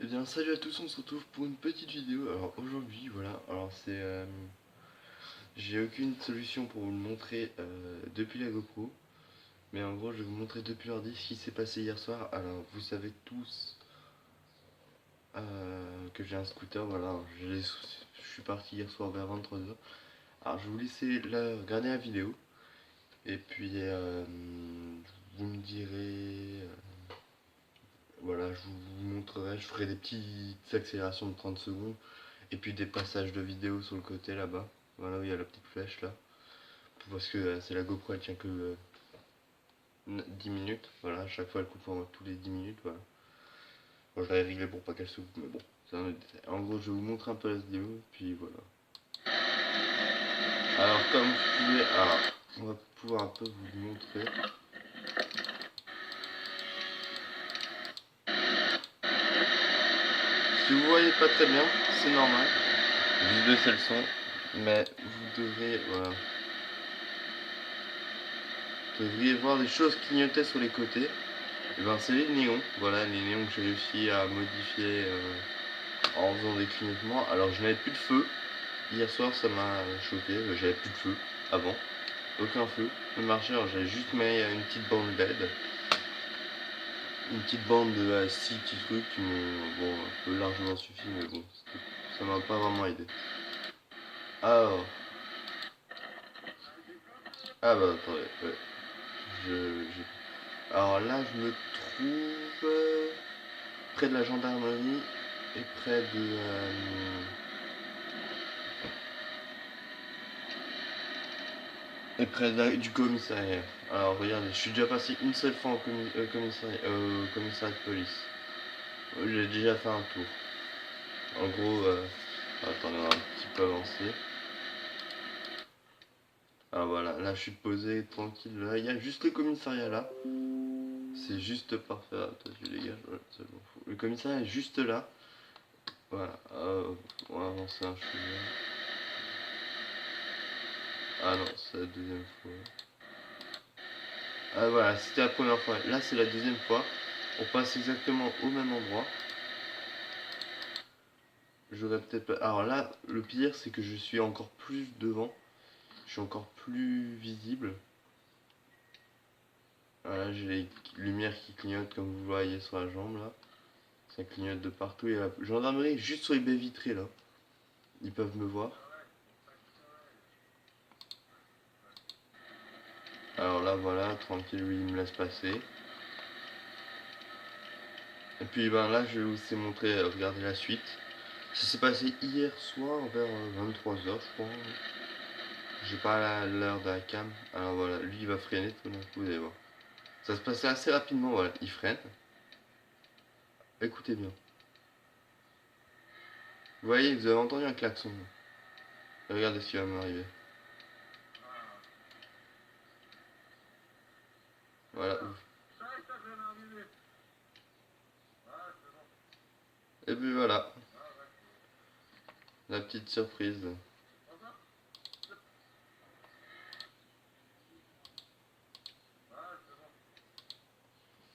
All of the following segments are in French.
Eh bien salut à tous, on se retrouve pour une petite vidéo. Alors aujourd'hui voilà, alors c'est j'ai aucune solution pour vous le montrer depuis la GoPro. Mais en gros je vais vous montrer depuis l'ordi ce qui s'est passé hier soir. Alors vous savez tous que j'ai un scooter, voilà, je suis parti hier soir vers 23h. Alors je vais vous laisser regarder la vidéo. Et puis vous me direz voilà, je vous montrerai, je ferai des petites accélérations de 30 secondes. Et puis des passages de vidéo sur le côté là-bas. Voilà où il y a la petite flèche là. Parce que c'est la GoPro, elle tient que 10 minutes. Voilà, à chaque fois elle coupe tous les 10 minutes. Voilà. Bon, je l'avais réglé pour pas qu'elle se coupe, mais bon, c'est un autre détail. En gros, je vais vous montrer un peu la vidéo. Puis voilà. Alors, comme vous pouvez. Alors, on va pouvoir un peu vous le montrer. Si vous voyez pas très bien, c'est normal. Juste baisser le son. Mais vous devrez. Voilà. Vous devriez voir des choses clignoter sur les côtés. Et ben c'est les néons, voilà les néons que j'ai réussi à modifier en faisant des clignotements. Alors je n'avais plus de feu, hier soir ça m'a choqué, j'avais plus de feu avant, aucun feu, ne marchait, alors j'avais juste mis une petite bande LED, une petite bande de 6 petits trucs qui m'ont un peu largement suffi, mais bon, ça m'a pas vraiment aidé. Alors, ah bah attendez, ouais. Alors là je me trouve près de la gendarmerie et près de du commissariat. Alors regardez, je suis déjà passé une seule fois au commissariat de police. J'ai déjà fait un tour. En gros, attendez, on va un petit peu avancer. Ah voilà, là je suis posé tranquille. Là, il y a juste le commissariat là. C'est juste parfait. Attends, je dégage. Voilà, c'est bon. Le commissariat est juste là. Voilà. On va avancer un chemin. Ah non, c'est la deuxième fois. Ah voilà, c'était la première fois. Là c'est la deuxième fois. On passe exactement au même endroit. J'aurais peut-être pas. Alors là, le pire, c'est que je suis encore plus devant. Je suis encore plus visible. Voilà, j'ai les lumières qui clignotent comme vous voyez sur la jambe là. Ça clignote de partout. Il y a la gendarmerie juste sur les baies vitrées là. Ils peuvent me voir. Alors là, voilà, tranquille, lui, il me laisse passer. Et puis ben là, je vais vous montrer, regarder la suite. Ça s'est passé hier soir vers 23h, je crois. J'ai pas l'heure de la cam. Alors voilà, lui il va freiner tout d'un coup, vous allez voir. Ça se passait assez rapidement, voilà, il freine. Écoutez bien. Vous voyez, vous avez entendu un klaxon. Regardez ce qui va m'arriver. Voilà. Et puis voilà. La petite surprise.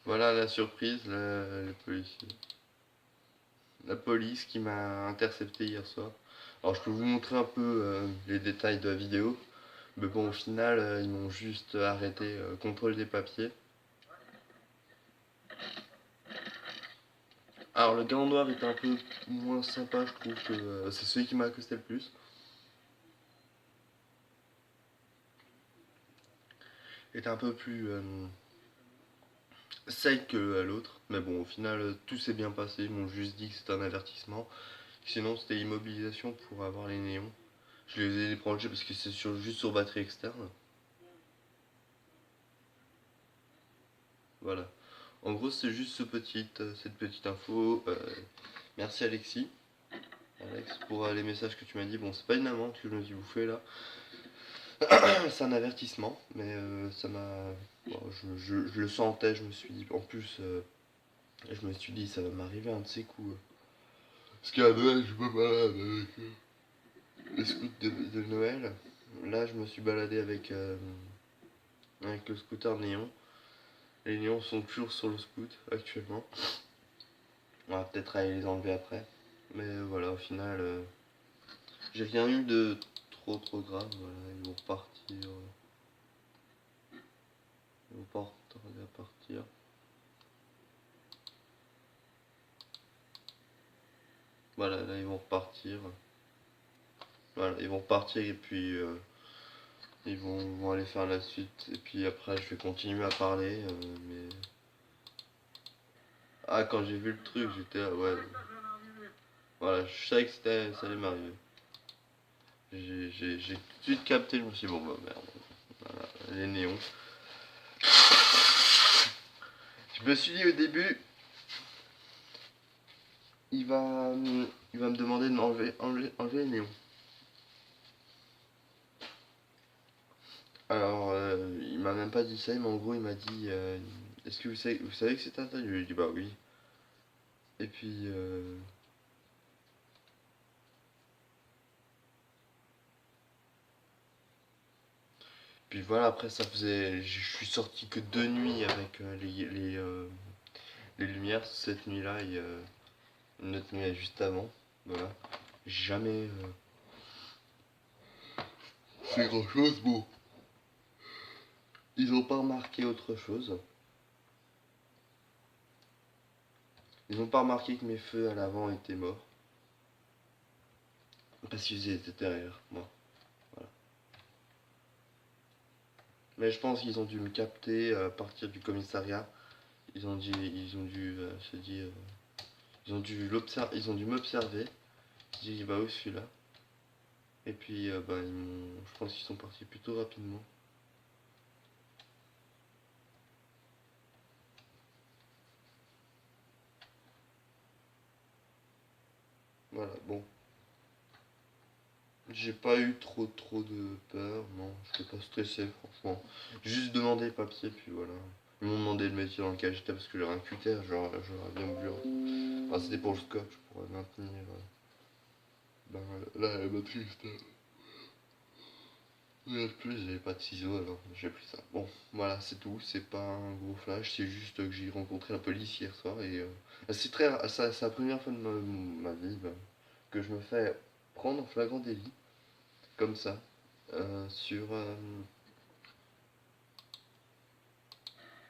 Voilà la surprise, les policiers. La police qui m'a intercepté hier soir. Alors je peux vous montrer un peu les détails de la vidéo. Mais bon, au final, ils m'ont juste arrêté, contrôle des papiers. Alors le gars en noir est un peu moins sympa, je trouve que c'est celui qui m'a accosté le plus. Il est un peu plus sec que l'autre. Mais bon, au final, tout s'est bien passé. Ils m'ont juste dit que c'était un avertissement. Sinon, c'était immobilisation pour avoir les néons. Je les ai débranchés parce que c'est juste sur batterie externe. Voilà. En gros, c'est juste cette petite info. Merci Alexis. Alex, pour les messages que tu m'as dit. Bon, c'est pas une amende que je me suis bouffé là. C'est un avertissement, mais ça m'a. Bon, je le sentais, je me suis dit. En plus, je me suis dit, ça va m'arriver un de ces coups. Parce qu'à Noël, je me balade avec les scouts de Noël. Là, je me suis baladé avec le scooter néon. Les néons sont toujours sur le scoot actuellement. On va peut-être aller les enlever après. Mais voilà, au final, j'ai rien eu de trop grave. Voilà, ils vont repartir. Ils vont pas tarder à partir. Voilà, là ils vont repartir. Voilà, ils vont repartir et puis ils vont aller faire la suite. Et puis après, je vais continuer à parler. Mais ah, quand j'ai vu le truc, j'étais là, ouais. Voilà, je savais que ça allait m'arriver. J'ai tout de suite capté, je me suis dit, bon bah merde. Voilà, les néons. Je me suis dit au début, il va, il va me demander de enlever les néons. Alors, il m'a même pas dit ça, mais en gros, il m'a dit, est-ce que vous savez que c'est interdit? Je lui ai dit, bah oui. Et puis, voilà, après, ça faisait, je suis sorti que 2 nuits avec les lumières. Cette nuit-là et une autre nuit juste avant. Voilà. Jamais fait grand chose. Bon, ils ont pas remarqué autre chose. Ils ont pas remarqué que mes feux à l'avant étaient morts. Parce qu'ils étaient derrière moi. Voilà. Mais je pense qu'ils ont dû me capter à partir du commissariat. Ils ont dû se dire. Ils ont dû m'observer. J'ai dit bah où je suis là. Et puis bah je pense qu'ils sont partis plutôt rapidement. Voilà, bon. J'ai pas eu trop de peur, non, je n'étais pas stressé franchement. J'ai juste demandé les papiers, puis voilà. Ils m'ont demandé de mettre dans le cas j'étais parce que j'aurais un cutter, j'aurais bien voulu. Enfin, c'était pour le scotch, pour maintenir ben, la matrice. Et en plus, j'avais pas de ciseaux, alors j'ai pris ça. Bon, voilà, c'est tout, c'est pas un gros flash, c'est juste que j'ai rencontré la police hier soir et c'est très c'est la première fois de ma vie ben, que je me fais prendre en flagrant délit, comme ça, sur...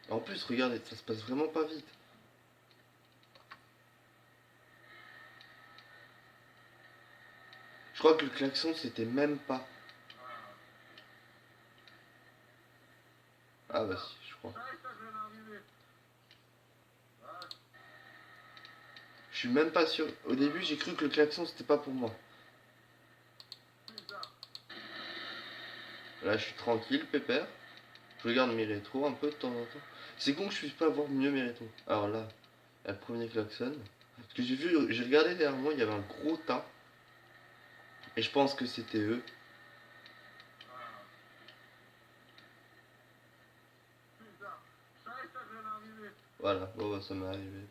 En plus, regardez, ça se passe vraiment pas vite. Je crois que le klaxon, c'était même pas... Ah bah si, je crois. Je suis même pas sûr. Au début, j'ai cru que le klaxon, c'était pas pour moi. Là, je suis tranquille, pépère. Je regarde mes rétros un peu de temps en temps. C'est con que je puisse pas voir mieux mes rétros. Alors là, le premier klaxon. Parce que j'ai regardé derrière moi, il y avait un gros tas. Et je pense que c'était eux. Voilà, bon bah ça m'est arrivé.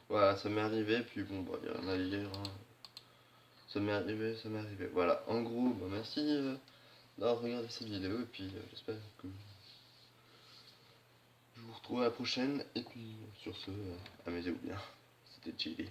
Voilà, ça m'est arrivé, puis bon bah il y a rien à dire. Hein. Ça m'est arrivé, ça m'est arrivé. Voilà, en gros, bah merci d'avoir regardé cette vidéo, et puis j'espère que je vous retrouve à la prochaine, et puis sur ce, amusez-vous bien. C'était chillé.